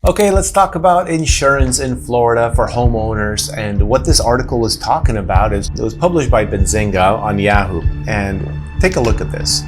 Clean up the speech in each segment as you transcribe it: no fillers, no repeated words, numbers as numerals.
Okay, let's talk about insurance in Florida for homeowners. And what this article was talking about is it was published by Benzinga on Yahoo. And take a look at this.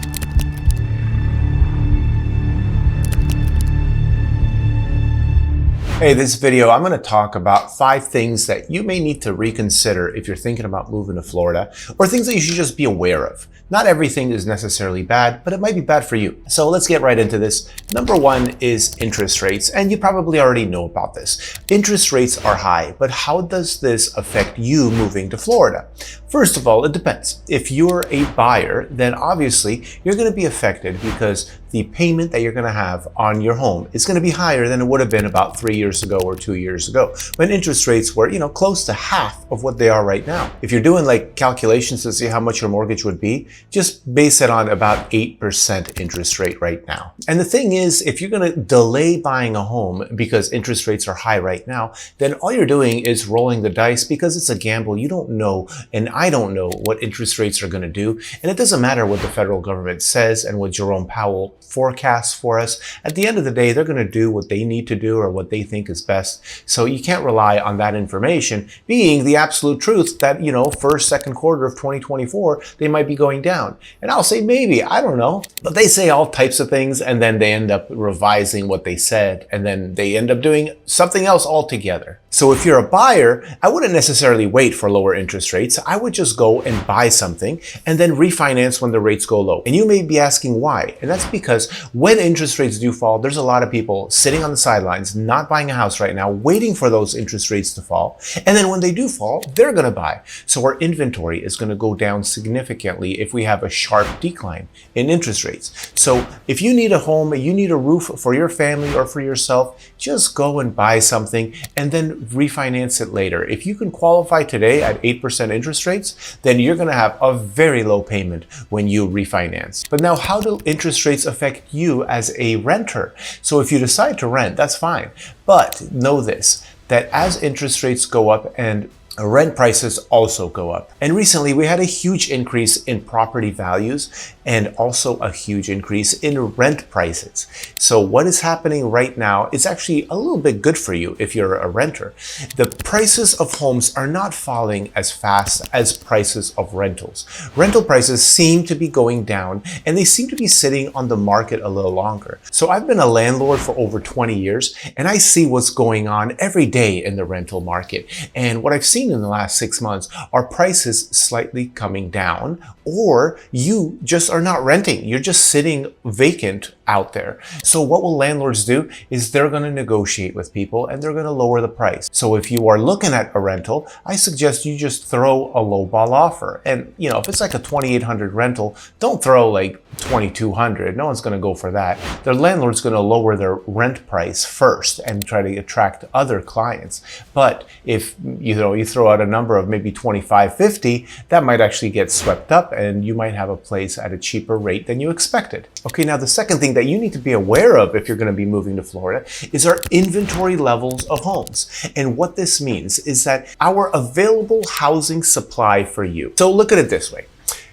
Hey, this video, I'm going to talk about 5 things that you may need to reconsider if you're thinking about moving to Florida, or things that you should just be aware of. Not everything is necessarily bad, but it might be bad for you. So let's get right into this. Number 1 is interest rates, and you probably already know about this. Interest rates are high, but how does this affect you moving to Florida? First of all, it depends. If you're a buyer, then obviously you're going to be affected because the payment that you're going to have on your home is going to be higher than it would have been about 3 years ago or 2 years ago, when interest rates were, close to half of what they are right now. If you're doing like calculations to see how much your mortgage would be, just base it on about 8% interest rate right now. And the thing is, if you're going to delay buying a home because interest rates are high right now, then all you're doing is rolling the dice because it's a gamble. You don't know, and I don't know what interest rates are going to do. And it doesn't matter what the federal government says and what Jerome Powell forecasts for us. At the end of the day, they're going to do what they need to do or what they think is best. So you can't rely on that information being the absolute truth that, first, second quarter of 2024, they might be going down. And I'll say maybe, I don't know. But they say all types of things and then they end up revising what they said and then they end up doing something else altogether. So if you're a buyer, I wouldn't necessarily wait for lower interest rates. I would just go and buy something and then refinance when the rates go low. And you may be asking why. And that's because when interest rates do fall, there's a lot of people sitting on the sidelines, not buying a house right now, waiting for those interest rates to fall. And then when they do fall, they're going to buy. So our inventory is going to go down significantly if we have a sharp decline in interest rates. So if you need a home, you need a roof for your family or for yourself, just go and buy something and then refinance it later. If you can qualify today at 8% interest rates, then you're going to have a very low payment when you refinance. But now, how do interest rates affect you as a renter? So if you decide to rent, that's fine. But know this, that as interest rates go up and rent prices also go up. And recently we had a huge increase in property values and also a huge increase in rent prices. So what is happening right now is actually a little bit good for you if you're a renter. The prices of homes are not falling as fast as prices of rentals. Rental prices seem to be going down and they seem to be sitting on the market a little longer. So I've been a landlord for over 20 years and I see what's going on every day in the rental market. And what I've seen in the last 6 months are prices slightly coming down, or you just are not renting. You're just sitting vacant out there. So what will landlords do is they're going to negotiate with people and they're going to lower the price. So if you are looking at a rental, I suggest you just throw a lowball offer. And if it's like a $2,800 rental, don't throw like $2,200. No one's going to go for that. The landlord's going to lower their rent price first and try to attract other clients. But if you throw out a number of maybe $2,550, that might actually get swept up and you might have a place at a cheaper rate than you expected. Okay, now the second thing that you need to be aware of if you're going to be moving to Florida is our inventory levels of homes. And what this means is that our available housing supply for you. So look at it this way.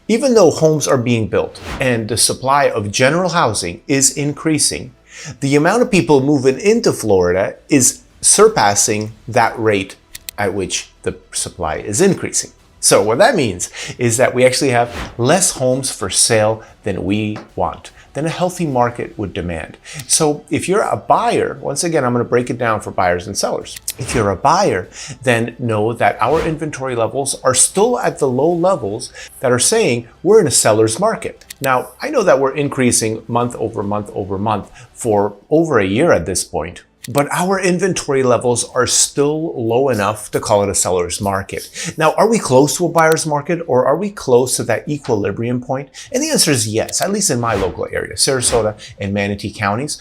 Even though homes are being built and the supply of general housing is increasing, the amount of people moving into Florida is surpassing that rate at which the supply is increasing. So what that means is that we actually have less homes for sale than we want, than a healthy market would demand. So if you're a buyer, once again, I'm going to break it down for buyers and sellers. If you're a buyer, then know that our inventory levels are still at the low levels that are saying we're in a seller's market. Now, I know that we're increasing month over month over month for over a year at this point. But our inventory levels are still low enough to call it a seller's market. Now, are we close to a buyer's market or are we close to that equilibrium point? And the answer is yes, at least in my local area, Sarasota and Manatee counties.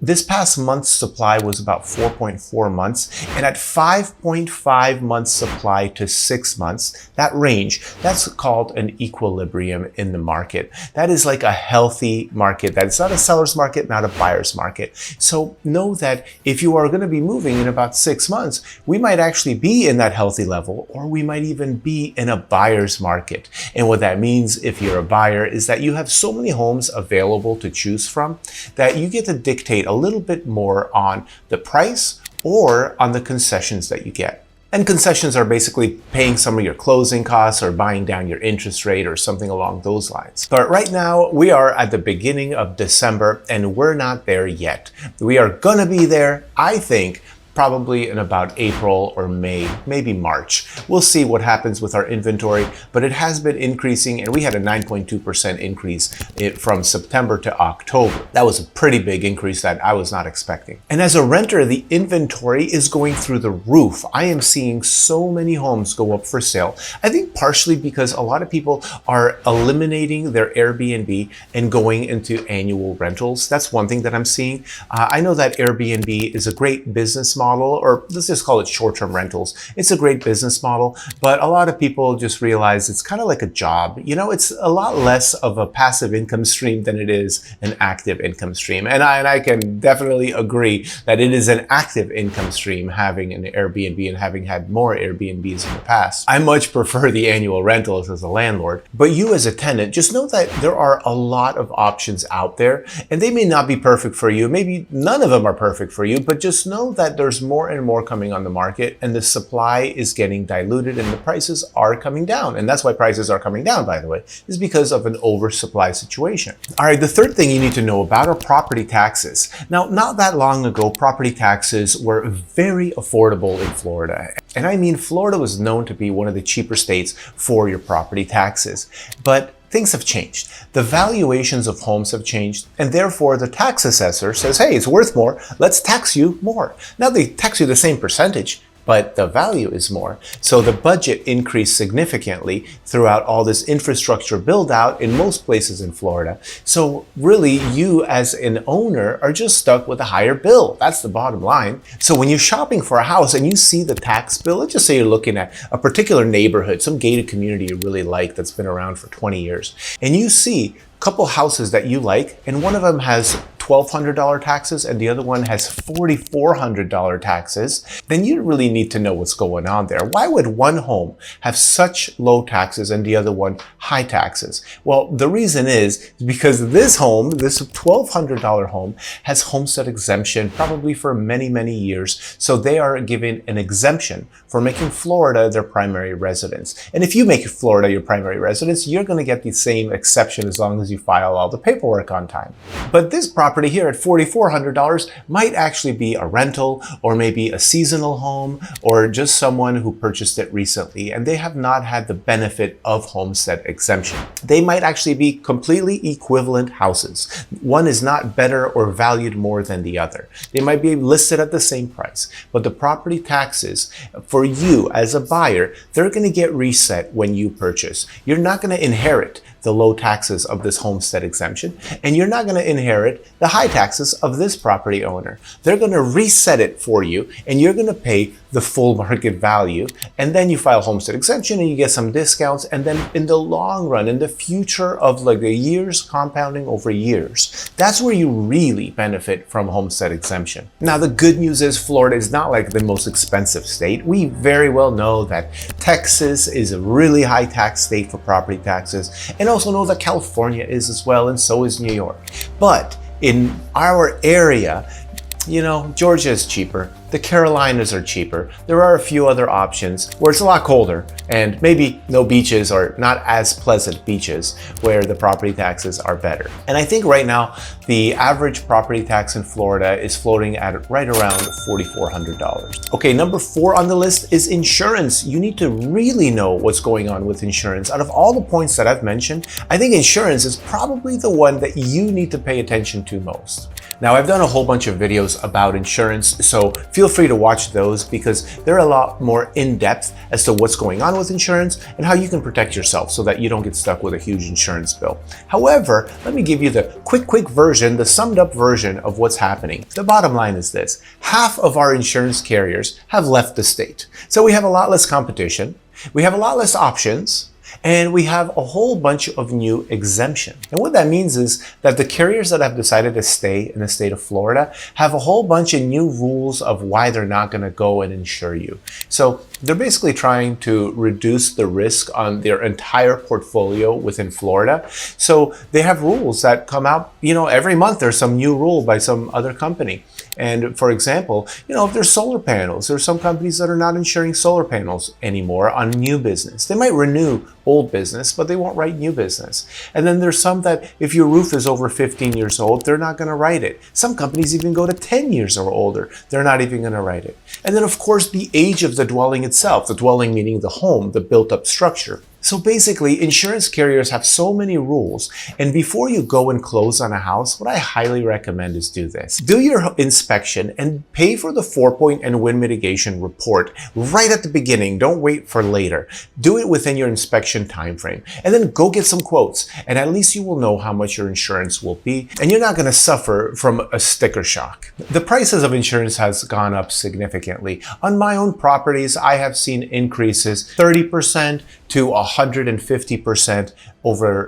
This past month's supply was about 4.4 months. And at 5.5 months supply to 6 months, that range, that's called an equilibrium in the market. That is like a healthy market. That's not a seller's market, not a buyer's market. So know that If you are going to be moving in about 6 months, we might actually be in that healthy level, or we might even be in a buyer's market. And what that means if you're a buyer is that you have so many homes available to choose from that you get to dictate a little bit more on the price or on the concessions that you get. And concessions are basically paying some of your closing costs or buying down your interest rate or something along those lines. But right now, we are at the beginning of December and we're not there yet. We are gonna be there, I think, probably in about April or May, maybe March. We'll see what happens with our inventory, but it has been increasing and we had a 9.2% increase from September to October. That was a pretty big increase that I was not expecting. And as a renter, the inventory is going through the roof. I am seeing so many homes go up for sale. I think partially because a lot of people are eliminating their Airbnb and going into annual rentals. That's one thing that I'm seeing. I know that Airbnb is a great business model, or let's just call it short-term rentals. It's a great business model, but a lot of people just realize it's kind of like a job. You know, it's a lot less of a passive income stream than it is an active income stream. And I can definitely agree that it is an active income stream having an Airbnb and having had more Airbnbs in the past. I much prefer the annual rentals as a landlord, but you as a tenant, just know that there are a lot of options out there and they may not be perfect for you. Maybe none of them are perfect for you, but just know that there's more and more coming on the market and the supply is getting diluted and the prices are coming down. And that's why prices are coming down, by the way, is because of an oversupply situation. All right, the third thing you need to know about are property taxes. Now, not that long ago, property taxes were very affordable in Florida. And I mean, Florida was known to be one of the cheaper states for your property taxes. But things have changed. The valuations of homes have changed, and therefore the tax assessor says, hey, it's worth more, let's tax you more. Now they tax you the same percentage, but the value is more. So the budget increased significantly throughout all this infrastructure build out in most places in Florida. So really, you as an owner are just stuck with a higher bill. That's the bottom line. So when you're shopping for a house and you see the tax bill, let's just say you're looking at a particular neighborhood, some gated community you really like that's been around for 20 years, and you see a couple houses that you like, and one of them has $1,200 taxes and the other one has $4,400 taxes, then you really need to know what's going on there. Why would one home have such low taxes and the other one high taxes? Well, the reason is because this home, this $1,200 home, has homestead exemption probably for many, many years. So they are given an exemption for making Florida their primary residence. And if you make Florida your primary residence, you're going to get the same exception as long as you file all the paperwork on time. But this property here at $4,400 might actually be a rental or maybe a seasonal home or just someone who purchased it recently and they have not had the benefit of homestead exemption. They might actually be completely equivalent houses. One is not better or valued more than the other. They might be listed at the same price, but the property taxes for you as a buyer, they're going to get reset when you purchase. You're not going to inherit the low taxes of this homestead exemption, and you're not going to inherit the high taxes of this property owner. They're going to reset it for you, and you're going to pay the full market value, and then you file homestead exemption and you get some discounts, and then in the long run, in the future of like the years compounding over years, that's where you really benefit from homestead exemption. Now, the good news is Florida is not like the most expensive state. We very well know that Texas is a really high tax state for property taxes, and also know that California is as well, and so is New York. But in our area, you know, Georgia is cheaper. The Carolinas are cheaper. There are a few other options where it's a lot colder and maybe no beaches or not as pleasant beaches where the property taxes are better. And I think right now, the average property tax in Florida is floating at right around $4,400. Okay, number 4 on the list is insurance. You need to really know what's going on with insurance. Out of all the points that I've mentioned, I think insurance is probably the one that you need to pay attention to most. Now, I've done a whole bunch of videos about insurance, so feel free to watch those because they're a lot more in-depth as to what's going on with insurance and how you can protect yourself so that you don't get stuck with a huge insurance bill. However, let me give you the quick version, the summed up version of what's happening. The bottom line is this: half of our insurance carriers have left the state. So we have a lot less competition, we have a lot less options, And we have a whole bunch of new exemption. And what that means is that the carriers that have decided to stay in the state of Florida have a whole bunch of new rules of why they're not going to go and insure you. So they're basically trying to reduce the risk on their entire portfolio within Florida. So they have rules that come out, every month there's some new rule by some other company. And for example, if there's solar panels, there's some companies that are not insuring solar panels anymore on new business. They might renew old business, but they won't write new business. And then there's some that if your roof is over 15 years old, they're not going to write it. Some companies even go to 10 years or older. They're not even going to write it. And then of course, the age of the dwelling itself, the dwelling meaning the home, the built up structure. So basically, insurance carriers have so many rules. And before you go and close on a house, what I highly recommend is do this. Do your inspection and pay for the 4-point and wind mitigation report right at the beginning. Don't wait for later. Do it within your inspection time frame. And then go get some quotes. And at least you will know how much your insurance will be. And you're not going to suffer from a sticker shock. The prices of insurance has gone up significantly. On my own properties, I have seen increases 30% to 150%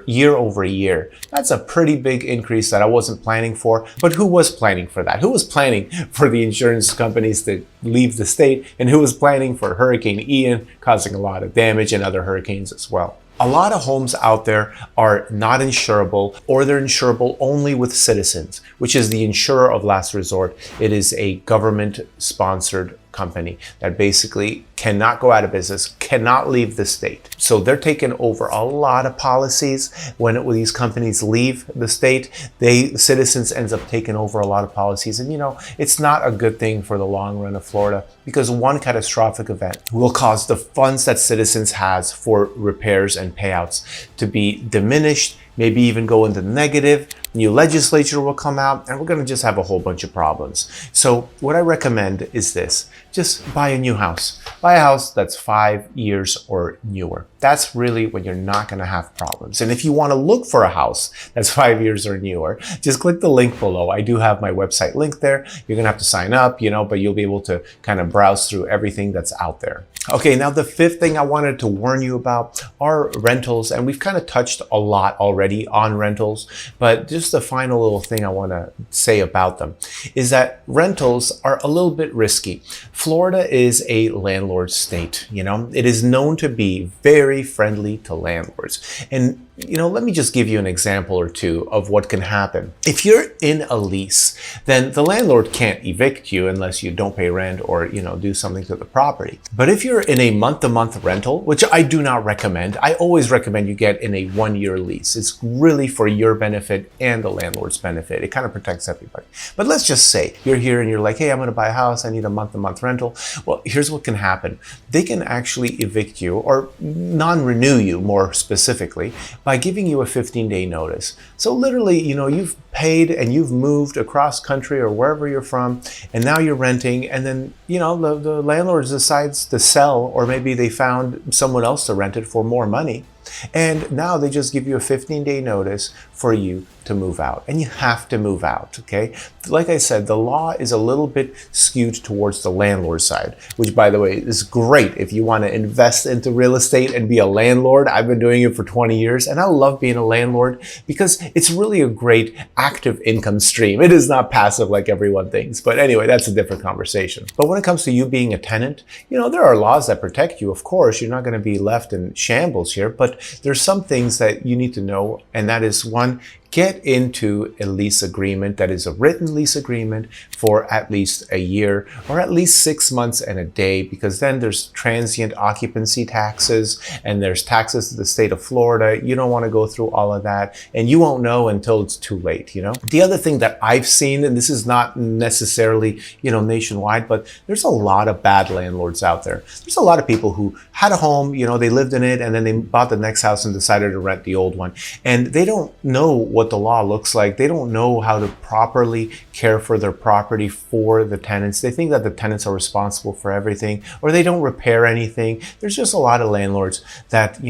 year over year. That's a pretty big increase that I wasn't planning for, but who was planning for that? Who was planning for the insurance companies to leave the state, and who was planning for Hurricane Ian causing a lot of damage and other hurricanes as well? A lot of homes out there are not insurable, or they're insurable only with Citizens, which is the insurer of last resort. It is a government-sponsored company that basically cannot go out of business, cannot leave the state. So they're taking over a lot of policies. When these companies leave the state, Citizens ends up taking over a lot of policies. And it's not a good thing for the long run of Florida, because one catastrophic event will cause the funds that Citizens has for repairs and payouts to be diminished, maybe even go into negative. New legislature will come out, and we're going to just have a whole bunch of problems. So what I recommend is this: just buy a new house. Buy a house that's 5 years or newer. That's really when you're not going to have problems. And if you want to look for a house that's 5 years or newer, just click the link below. I do have my website link there. You're going to have to sign up, but you'll be able to kind of browse through everything that's out there. Okay, now the fifth thing I wanted to warn you about are rentals, and we've kind of touched a lot already on rentals, but just the final little thing I want to say about them is that rentals are a little bit risky. Florida is a landlord state, it is known to be very friendly to landlords. And let me just give you an example or two of what can happen. If you're in a lease, then the landlord can't evict you unless you don't pay rent or, do something to the property. But if you're in a month-to-month rental, which I do not recommend, I always recommend you get in a 1-year lease. It's really for your benefit and the landlord's benefit. It kind of protects everybody. But let's just say you're here and you're like, hey, I'm going to buy a house. I need a month-to-month rental. Well, here's what can happen. They can actually evict you or non-renew you, more specifically, by giving you a 15-day notice. So literally, you've paid and you've moved across country or wherever you're from, and now you're renting, and then, the landlord decides to sell, or maybe they found someone else to rent it for more money. And now they just give you a 15-day notice for you to move out, and you have to move out, okay? Like I said, the law is a little bit skewed towards the landlord side, which, by the way, is great if you want to invest into real estate and be a landlord. I've been doing it for 20 years, and I love being a landlord because it's really a great active income stream. It is not passive like everyone thinks, but anyway, that's a different conversation. But when it comes to you being a tenant, there are laws that protect you. Of course, you're not going to be left in shambles here, but there's some things that you need to know, and that is, one, get into a lease agreement that is a written lease agreement for at least a year or at least 6 months and a day, because then there's transient occupancy taxes and there's taxes to the state of Florida. You don't want to go through all of that, and you won't know until it's too late, The other thing that I've seen, and this is not necessarily, nationwide, but there's a lot of bad landlords out there. There's a lot of people who had a home, they lived in it, and then they bought the next house and decided to rent the old one. And they don't know what the law looks like. They don't know how to properly care for their property for the tenants. They think that the tenants are responsible for everything, or they don't repair anything. There's just a lot of landlords that,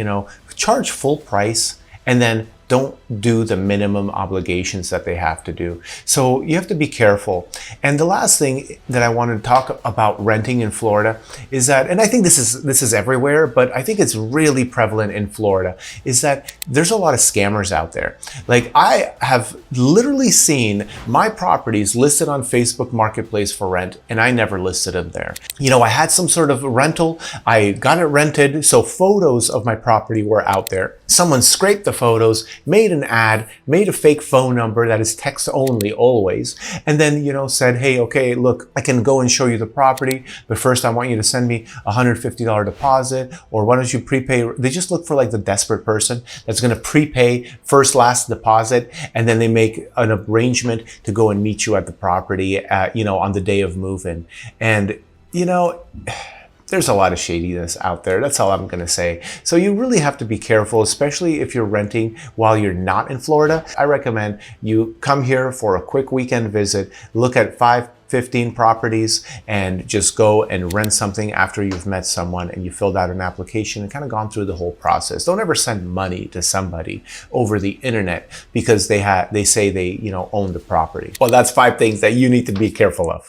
charge full price and then don't do the minimum obligations that they have to do. So you have to be careful. And the last thing that I want to talk about renting in Florida is that, and I think this is everywhere, but I think it's really prevalent in Florida, is that there's a lot of scammers out there. Like, I have literally seen my properties listed on Facebook Marketplace for rent, and I never listed them there. You know, I had some sort of rental, I got it rented, so photos of my property were out there. Someone scraped the photos, made an ad, made a fake phone number that is text only always, and then, you know, said, hey, okay, look, I can go and show you the property, but first I want you to send me a $150 deposit, or why don't you prepay? They just look for like the desperate person that's going to prepay first, last deposit, and then they make an arrangement to go and meet you at the property at, you know, on the day of move-in. And, you know, there's a lot of shadiness out there. That's all I'm going to say. So you really have to be careful, especially if you're renting while you're not in Florida. I recommend you come here for a quick weekend visit, look at 15 properties, and just go and rent something after you've met someone and you filled out an application and kind of gone through the whole process. Don't ever send money to somebody over the internet because they say they, you know, own the property. Well, that's 5 things that you need to be careful of.